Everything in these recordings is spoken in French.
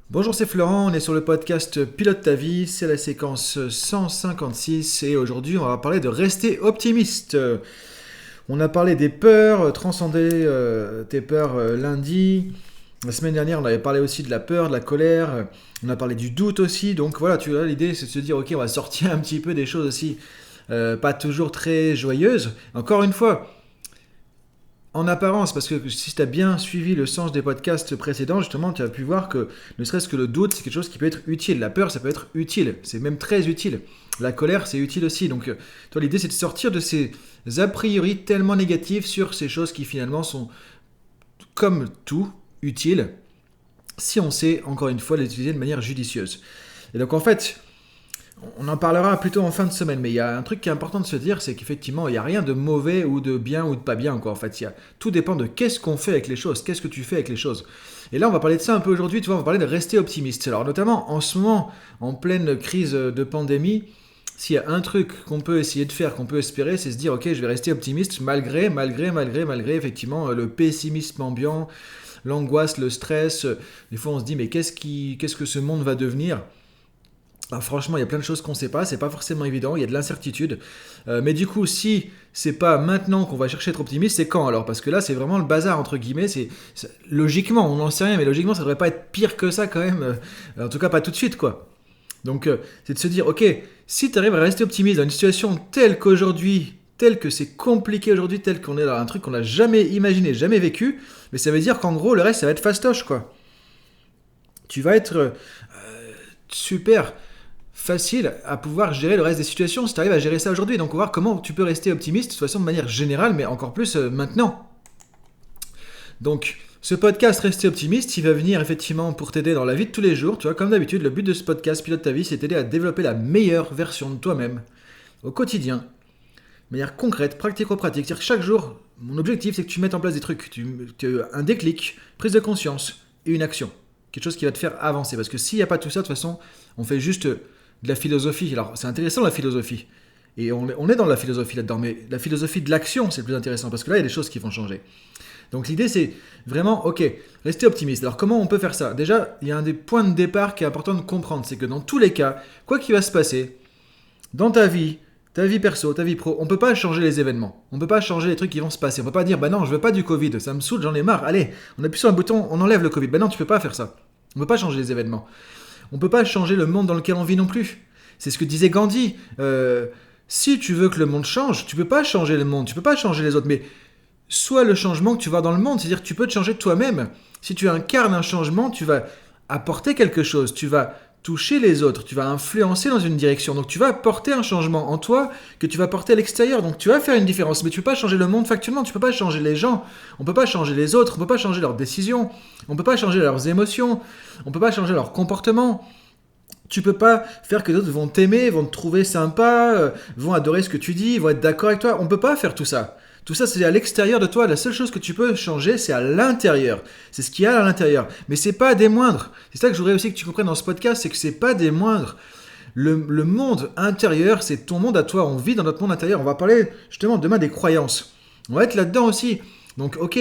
Bonjour, c'est Florent, on est sur le podcast Pilote ta vie, c'est la séquence 156 et aujourd'hui on va parler de rester optimiste. On a parlé des peurs, transcender tes peurs lundi. La semaine dernière on avait parlé aussi de la peur, de la colère, on a parlé du doute aussi. Donc voilà, tu vois, l'idée c'est de se dire ok, on va sortir un petit peu des choses aussi pas toujours très joyeuses. Encore une fois, en apparence, parce que si tu as bien suivi le sens des podcasts précédents, justement, tu as pu voir que ne serait-ce que le doute, c'est quelque chose qui peut être utile. La peur, ça peut être utile. C'est même très utile. La colère, c'est utile aussi. Donc, toi, l'idée, c'est de sortir de ces a priori tellement négatifs sur ces choses qui finalement sont, comme tout, utiles, si on sait, encore une fois, les utiliser de manière judicieuse. Et donc, en fait, on en parlera plutôt en fin de semaine, mais il y a un truc qui est important de se dire, c'est qu'effectivement, il n'y a rien de mauvais ou de bien ou de pas bien, quoi. En fait, tout dépend de qu'est-ce qu'on fait avec les choses, qu'est-ce que tu fais avec les choses. Et là, on va parler de ça un peu aujourd'hui, tu vois, on va parler de rester optimiste. Alors, notamment, en ce moment, en pleine crise de pandémie, s'il y a un truc qu'on peut essayer de faire, qu'on peut espérer, c'est se dire, ok, je vais rester optimiste malgré, effectivement, le pessimisme ambiant, l'angoisse, le stress. Des fois, on se dit, mais qu'est-ce que ce monde va devenir? Alors franchement, il y a plein de choses qu'on ne sait pas, c'est pas forcément évident, il y a de l'incertitude. Mais du coup, si c'est pas maintenant qu'on va chercher à être optimiste, c'est quand alors? Parce que là, c'est vraiment le bazar, entre guillemets. Logiquement, on n'en sait rien, mais logiquement, ça devrait pas être pire que ça quand même. En tout cas, pas tout de suite, quoi. Donc, c'est de se dire, ok, si tu arrives à rester optimiste dans une situation telle qu'aujourd'hui, telle que c'est compliqué aujourd'hui, telle qu'on est dans un truc qu'on n'a jamais imaginé, jamais vécu, mais ça veut dire qu'en gros, le reste, ça va être fastoche, quoi. Tu vas être super facile à pouvoir gérer le reste des situations si tu arrives à gérer ça aujourd'hui. Donc on va voir comment tu peux rester optimiste, de toute façon de manière générale, mais encore plus maintenant. Donc ce podcast Rester optimiste, il va venir effectivement pour t'aider dans la vie de tous les jours. Tu vois, comme d'habitude, le but de ce podcast Pilote ta vie, c'est t'aider à développer la meilleure version de toi-même au quotidien, de manière concrète, pratico-pratique. C'est-à-dire que chaque jour, mon objectif, c'est que tu mettes en place des trucs, un déclic, prise de conscience et une action. Quelque chose qui va te faire avancer. Parce que s'il n'y a pas tout ça, de toute façon, on fait juste de la philosophie. Alors, c'est intéressant la philosophie. Et on est dans la philosophie là-dedans. Mais la philosophie de l'action, c'est le plus intéressant. Parce que là, il y a des choses qui vont changer. Donc, l'idée, c'est vraiment, ok, rester optimiste. Alors, comment on peut faire ça? Déjà, il y a un des points de départ qui est important de comprendre. C'est que dans tous les cas, quoi qu'il va se passer, dans ta vie perso, ta vie pro, on peut pas changer les événements. On peut pas changer les trucs qui vont se passer. On peut pas dire, bah non, je veux pas du Covid, ça me saoule, j'en ai marre. Allez, on appuie sur un bouton, on enlève le Covid. Bah non, tu peux pas faire ça. On peut pas changer les événements. On peut pas changer le monde dans lequel on vit non plus. C'est ce que disait Gandhi. Si tu veux que le monde change, tu peux pas changer le monde, tu peux pas changer les autres. Mais soit le changement que tu vas dans le monde, c'est-à-dire que tu peux te changer toi-même. Si tu incarnes un changement, tu vas apporter quelque chose, tu vas toucher les autres, tu vas influencer dans une direction. Donc tu vas apporter un changement en toi que tu vas porter à l'extérieur. Donc tu vas faire une différence, mais tu peux pas changer le monde factuellement, tu peux pas changer les gens, on peut pas changer les autres, on peut pas changer leurs décisions, on peut pas changer leurs émotions, on peut pas changer leur comportement. Tu peux pas faire que d'autres vont t'aimer, vont te trouver sympa, vont adorer ce que tu dis, vont être d'accord avec toi. On peut pas faire tout ça. Tout ça, c'est à l'extérieur de toi. La seule chose que tu peux changer, c'est à l'intérieur. C'est ce qu'il y a à l'intérieur. Mais c'est pas des moindres. C'est ça que je voudrais aussi que tu comprennes dans ce podcast, c'est que c'est pas des moindres. Le monde intérieur, c'est ton monde à toi. On vit dans notre monde intérieur. On va parler justement demain des croyances. On va être là-dedans aussi. Donc, ok,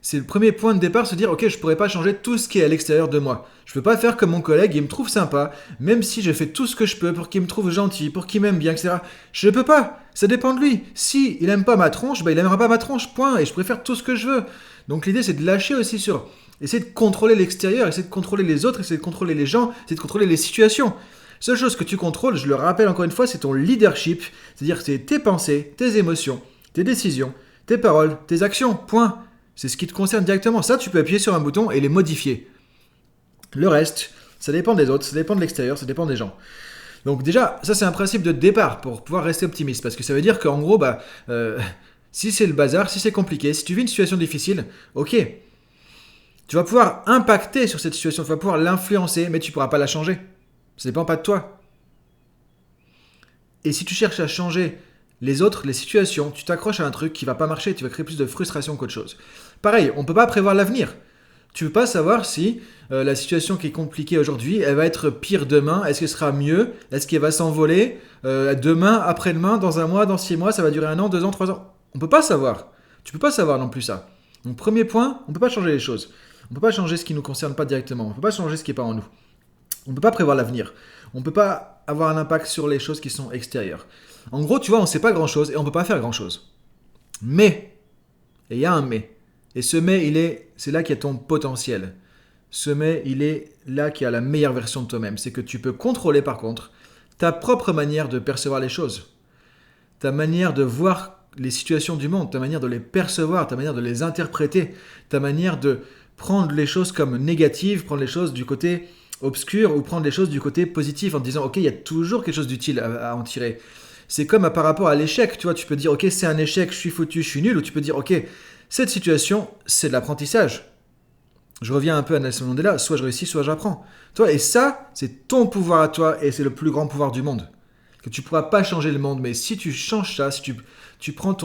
c'est le premier point de départ, se dire, ok, je pourrais pas changer tout ce qui est à l'extérieur de moi. Je peux pas faire comme mon collègue, il me trouve sympa, même si je fais tout ce que je peux pour qu'il me trouve gentil, pour qu'il m'aime bien, etc. Je peux pas. Ça dépend de lui. Si il aime pas ma tronche, bah il aimera pas ma tronche, point. Et je pourrais faire tout ce que je veux. Donc l'idée, c'est de lâcher aussi sur, essayer de contrôler l'extérieur, essayer de contrôler les autres, essayer de contrôler les gens, essayer de contrôler les situations. Seule chose que tu contrôles, je le rappelle encore une fois, c'est ton leadership, c'est-à-dire que c'est tes pensées, tes émotions, tes décisions, tes paroles, tes actions, point. C'est ce qui te concerne directement. Ça, tu peux appuyer sur un bouton et les modifier. Le reste, ça dépend des autres, ça dépend de l'extérieur, ça dépend des gens. Donc déjà, ça c'est un principe de départ pour pouvoir rester optimiste, parce que ça veut dire qu'en gros, si c'est le bazar, si c'est compliqué, si tu vis une situation difficile, ok, tu vas pouvoir impacter sur cette situation, tu vas pouvoir l'influencer, mais tu ne pourras pas la changer. Ça ne dépend pas de toi. Et si tu cherches à changer les autres, les situations, tu t'accroches à un truc qui va pas marcher, tu vas créer plus de frustration qu'autre chose. Pareil, on ne peut pas prévoir l'avenir. Tu ne peux pas savoir si la situation qui est compliquée aujourd'hui, elle va être pire demain, est-ce qu'elle sera mieux, est-ce qu'elle va s'envoler demain, après-demain, dans un mois, dans 6 mois, ça va durer 1 an, 2 ans, 3 ans. On ne peut pas savoir. Tu ne peux pas savoir non plus ça. Donc premier point, on ne peut pas changer les choses. On ne peut pas changer ce qui ne nous concerne pas directement. On ne peut pas changer ce qui n'est pas en nous. On ne peut pas prévoir l'avenir. On ne peut pas avoir un impact sur les choses qui sont extérieures. En gros, tu vois, on ne sait pas grand-chose et on ne peut pas faire grand-chose. Mais, et il y a un mais. Et ce mais, c'est là qu'il y a ton potentiel. Ce mais, il est là qu'il y a la meilleure version de toi-même. C'est que tu peux contrôler, par contre, ta propre manière de percevoir les choses. Ta manière de voir les situations du monde, ta manière de les percevoir, ta manière de les interpréter, ta manière de prendre les choses comme négatives, prendre les choses du côté obscur ou prendre les choses du côté positif en te disant ok, il y a toujours quelque chose d'utile à en tirer. C'est comme par rapport à l'échec, tu vois, tu peux dire ok, c'est un échec, je suis foutu, je suis nul, ou tu peux dire ok, cette situation, c'est de l'apprentissage. Je reviens un peu à Nelson Mandela, soit je réussis, soit j'apprends. Toi, et ça, c'est ton pouvoir à toi et c'est le plus grand pouvoir du monde. Que tu ne pourras pas changer le monde, mais si tu changes ça, si tu prends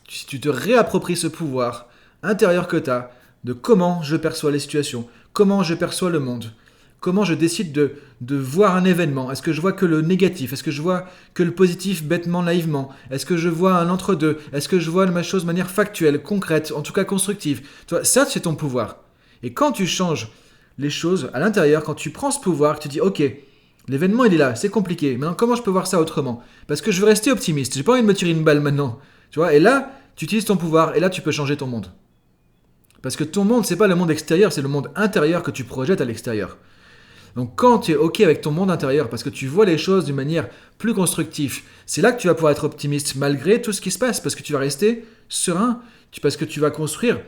si tu te réappropries ce pouvoir intérieur que tu as de comment je perçois les situations, comment je perçois le monde, comment je décide de voir un événement. Est-ce que je vois que le négatif? Est-ce que je vois que le positif bêtement, naïvement? Est-ce que je vois un entre-deux? Est-ce que je vois la chose de manière factuelle, concrète, en tout cas constructive? Toi, ça, c'est ton pouvoir. Et quand tu changes les choses à l'intérieur, quand tu prends ce pouvoir, tu dis ok, l'événement il est là, c'est compliqué. Maintenant, comment je peux voir ça autrement? Parce que je veux rester optimiste. J'ai pas envie de me tirer une balle maintenant. Tu vois? Et là, tu utilises ton pouvoir et là, tu peux changer ton monde. Parce que ton monde, c'est pas le monde extérieur, c'est le monde intérieur que tu projettes à l'extérieur. Donc quand tu es ok avec ton monde intérieur, parce que tu vois les choses d'une manière plus constructive, c'est là que tu vas pouvoir être optimiste malgré tout ce qui se passe, parce que tu vas rester serein, parce que tu vas construire.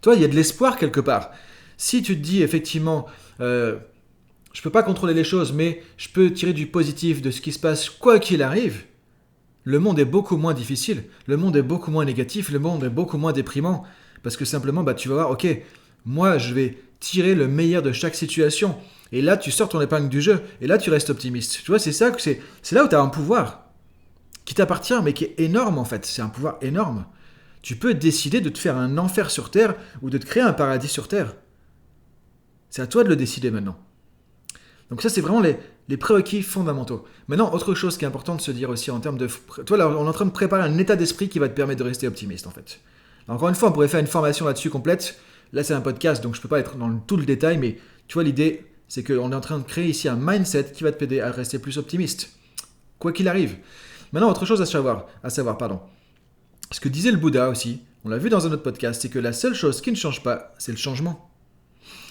Toi, il y a de l'espoir quelque part. Si tu te dis effectivement, je peux pas contrôler les choses, mais je peux tirer du positif de ce qui se passe quoi qu'il arrive, le monde est beaucoup moins difficile, le monde est beaucoup moins négatif, le monde est beaucoup moins déprimant. Parce que simplement, tu vas voir, ok, moi je vais tirer le meilleur de chaque situation. Et là, tu sors ton épingle du jeu. Et là, tu restes optimiste. Tu vois, c'est là où tu as un pouvoir qui t'appartient, mais qui est énorme en fait. C'est un pouvoir énorme. Tu peux décider de te faire un enfer sur Terre ou de te créer un paradis sur Terre. C'est à toi de le décider maintenant. Donc ça, c'est vraiment les prérequis fondamentaux. Maintenant, autre chose qui est important de se dire aussi en termes de... Toi, là, on est en train de préparer un état d'esprit qui va te permettre de rester optimiste en fait. Encore une fois, on pourrait faire une formation là-dessus complète. Là, c'est un podcast, donc je ne peux pas être dans tout le détail, mais tu vois, l'idée, c'est qu'on est en train de créer ici un mindset qui va t'aider à rester plus optimiste, quoi qu'il arrive. Maintenant, autre chose à savoir. Ce que disait le Bouddha aussi, on l'a vu dans un autre podcast, c'est que la seule chose qui ne change pas, c'est le changement.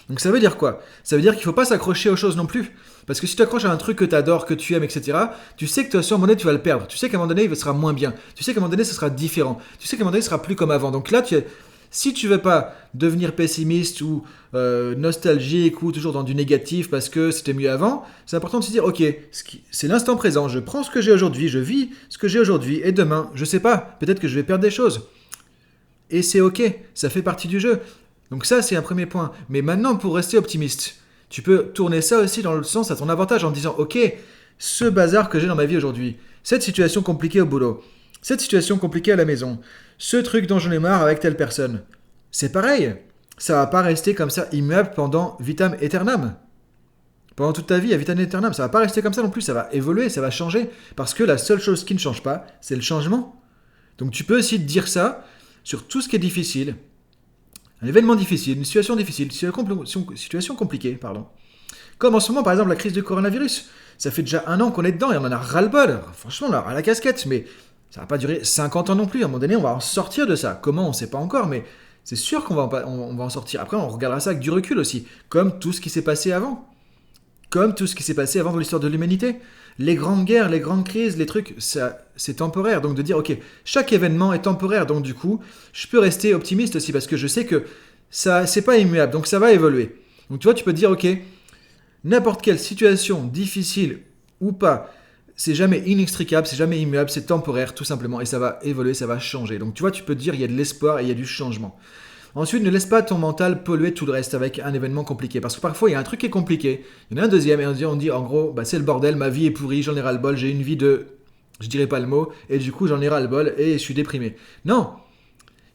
Donc ça veut dire quoi? Ça veut dire qu'il ne faut pas s'accrocher aux choses non plus. Parce que si tu t'accroches à un truc que tu adores, que tu aimes, etc., tu sais que toi, à un moment donné, tu vas le perdre. Tu sais qu'à un moment donné, il sera moins bien. Tu sais qu'à un moment donné, ce sera différent. Tu sais qu'à un moment donné, ce sera plus comme avant. Donc là, si tu ne veux pas devenir pessimiste ou nostalgique ou toujours dans du négatif parce que c'était mieux avant, c'est important de se dire, ok, c'est l'instant présent. Je prends ce que j'ai aujourd'hui, je vis ce que j'ai aujourd'hui. Et demain, je ne sais pas, peut-être que je vais perdre des choses. Et c'est ok, ça fait partie du jeu. Donc ça, c'est un premier point. Mais maintenant, pour rester optimiste, tu peux tourner ça aussi dans le sens à ton avantage en disant « Ok, ce bazar que j'ai dans ma vie aujourd'hui, cette situation compliquée au boulot, cette situation compliquée à la maison, ce truc dont j'en ai marre avec telle personne, c'est pareil. Ça va pas rester comme ça immuable pendant vitam aeternam. Pendant toute ta vie à vitam aeternam, ça va pas rester comme ça non plus, ça va évoluer, ça va changer. Parce que la seule chose qui ne change pas, c'est le changement. Donc tu peux aussi te dire ça sur tout ce qui est difficile. Un événement difficile, une situation difficile, une situation compliquée, pardon. Comme en ce moment, par exemple, la crise du coronavirus. Ça fait déjà 1 an qu'on est dedans et on en a ras-le-bol. Franchement, on a ras la casquette, mais ça va pas durer 50 ans non plus. À un moment donné, on va en sortir de ça. Comment, on ne sait pas encore, mais c'est sûr qu'on va en sortir. Après, on regardera ça avec du recul aussi, comme tout ce qui s'est passé avant. Comme tout ce qui s'est passé avant dans l'histoire de l'humanité. Les grandes guerres, les grandes crises, les trucs, ça, c'est temporaire. Donc de dire, ok, chaque événement est temporaire. Donc du coup, je peux rester optimiste aussi parce que je sais que ça, c'est pas immuable. Donc ça va évoluer. Donc tu vois, tu peux te dire, ok, n'importe quelle situation, difficile ou pas, c'est jamais inextricable, c'est jamais immuable, c'est temporaire tout simplement. Et ça va évoluer, ça va changer. Donc tu vois, tu peux te dire, il y a de l'espoir et il y a du changement. Ensuite, ne laisse pas ton mental polluer tout le reste avec un événement compliqué. Parce que parfois, il y a un truc qui est compliqué. Il y en a un deuxième et on dit en gros, c'est le bordel, ma vie est pourrie, j'en ai ras-le-bol, j'ai une vie de... Je dirais pas le mot, et du coup, j'en ai ras-le-bol et je suis déprimé. Non,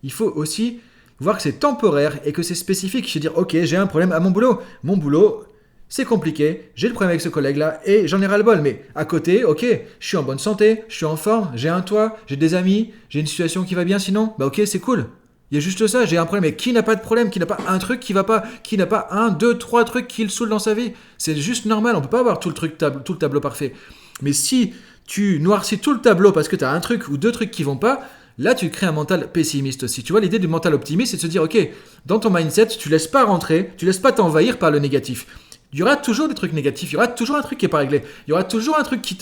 il faut aussi voir que c'est temporaire et que c'est spécifique. Je veux dire, ok, j'ai un problème à mon boulot. Mon boulot, c'est compliqué, j'ai le problème avec ce collègue-là et j'en ai ras-le-bol. Mais à côté, ok, je suis en bonne santé, je suis en forme, j'ai un toit, j'ai des amis, j'ai une situation qui va bien sinon. Ok, c'est cool. Il y a juste ça, j'ai un problème. Mais qui n'a pas de problème? Qui n'a pas un truc qui va pas? Qui n'a pas un, deux, trois trucs qui le saoulent dans sa vie? C'est juste normal, on peut pas avoir tout le tableau parfait. Mais si tu noircis tout le tableau parce que tu as un truc ou deux trucs qui vont pas, là tu crées un mental pessimiste aussi. Tu vois, l'idée du mental optimiste, c'est de se dire, ok, dans ton mindset, tu laisses pas rentrer, tu laisses pas t'envahir par le négatif. Il y aura toujours des trucs négatifs, il y aura toujours un truc qui est pas réglé, il y aura toujours un truc qui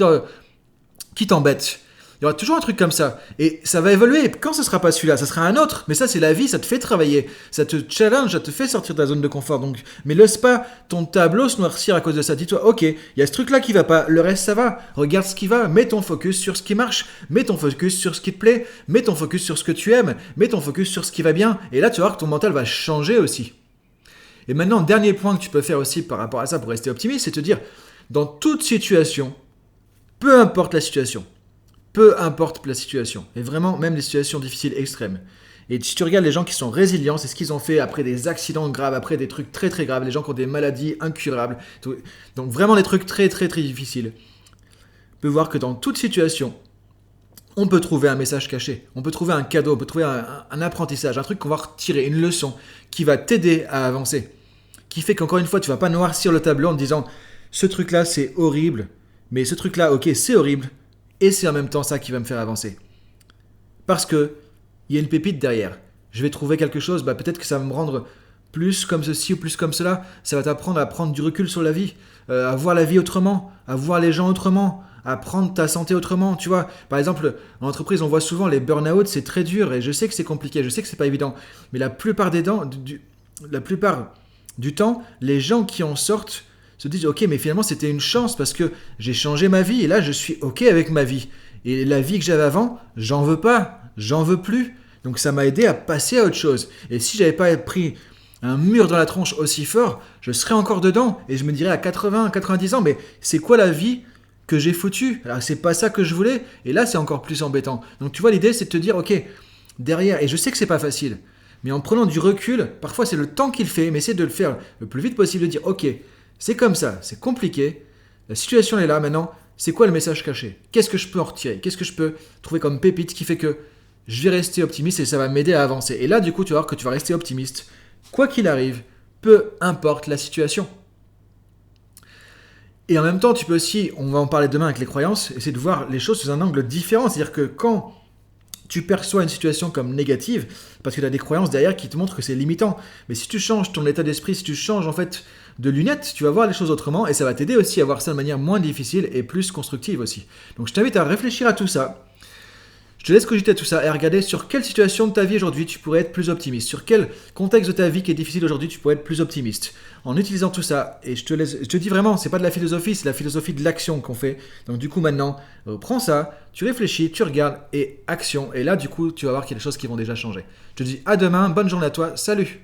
t'embête. Il y aura toujours un truc comme ça. Et ça va évoluer. Et quand ce sera pas celui-là, ça sera un autre. Mais ça, c'est la vie, ça te fait travailler. Ça te challenge, ça te fait sortir de la zone de confort. Donc, mais laisse pas ton tableau se noircir à cause de ça. Dis-toi, ok, il y a ce truc-là qui va pas. Le reste, ça va. Regarde ce qui va. Mets ton focus sur ce qui marche. Mets ton focus sur ce qui te plaît. Mets ton focus sur ce que tu aimes. Mets ton focus sur ce qui va bien. Et là, tu vas voir que ton mental va changer aussi. Et maintenant, dernier point que tu peux faire aussi par rapport à ça pour rester optimiste, c'est te dire, dans toute situation, peu importe la situation, et vraiment même les situations difficiles extrêmes. Et si tu regardes les gens qui sont résilients, c'est ce qu'ils ont fait après des accidents graves, après des trucs très très graves, les gens qui ont des maladies incurables, donc vraiment des trucs très très très difficiles. On peut voir que dans toute situation, on peut trouver un message caché, on peut trouver un cadeau, on peut trouver un apprentissage, un truc qu'on va retirer, une leçon qui va t'aider à avancer, qui fait qu'encore une fois, tu vas pas noircir le tableau en te disant ce truc-là c'est horrible, mais ce truc-là, ok, c'est horrible, et c'est en même temps ça qui va me faire avancer. Parce que il y a une pépite derrière. Je vais trouver quelque chose, peut-être que ça va me rendre plus comme ceci ou plus comme cela. Ça va t'apprendre à prendre du recul sur la vie, à voir la vie autrement, à voir les gens autrement, à prendre ta santé autrement. Tu vois, par exemple, en entreprise, on voit souvent les burn-out, c'est très dur, et je sais que c'est compliqué, je sais que c'est pas évident, mais la plupart du temps, les gens qui en sortent se disent ok, mais finalement c'était une chance parce que j'ai changé ma vie et là je suis ok avec ma vie. Et la vie que j'avais avant, j'en veux pas, j'en veux plus. Donc ça m'a aidé à passer à autre chose. Et si j'avais pas pris un mur dans la tronche aussi fort, je serais encore dedans et je me dirais à 80, 90 ans, mais c'est quoi la vie que j'ai foutue? Alors c'est pas ça que je voulais et là c'est encore plus embêtant. Donc tu vois, l'idée c'est de te dire ok, derrière, et je sais que c'est pas facile, mais en prenant du recul, parfois c'est le temps qu'il fait, mais essaie de le faire le plus vite possible, de dire ok, c'est comme ça, c'est compliqué, la situation est là maintenant, c'est quoi le message caché? Qu'est-ce que je peux en retirer? Qu'est-ce que je peux trouver comme pépite qui fait que je vais rester optimiste et ça va m'aider à avancer? Et là, du coup, tu vas voir que tu vas rester optimiste, quoi qu'il arrive, peu importe la situation. Et en même temps, tu peux aussi, on va en parler demain avec les croyances, essayer de voir les choses sous un angle différent. C'est-à-dire que quand tu perçois une situation comme négative, parce que tu as des croyances derrière qui te montrent que c'est limitant. Mais si tu changes ton état d'esprit, si tu changes en fait de lunettes, tu vas voir les choses autrement et ça va t'aider aussi à voir ça de manière moins difficile et plus constructive aussi. Donc je t'invite à réfléchir à tout ça. Je te laisse cogiter à tout ça et à regarder sur quelle situation de ta vie aujourd'hui tu pourrais être plus optimiste, sur quel contexte de ta vie qui est difficile aujourd'hui tu pourrais être plus optimiste. En utilisant tout ça, et je te dis vraiment, c'est pas de la philosophie, c'est la philosophie de l'action qu'on fait. Donc du coup maintenant, prends ça, tu réfléchis, tu regardes et action. Et là du coup, tu vas voir qu'il y a des choses qui vont déjà changer. Je te dis à demain, bonne journée à toi, salut!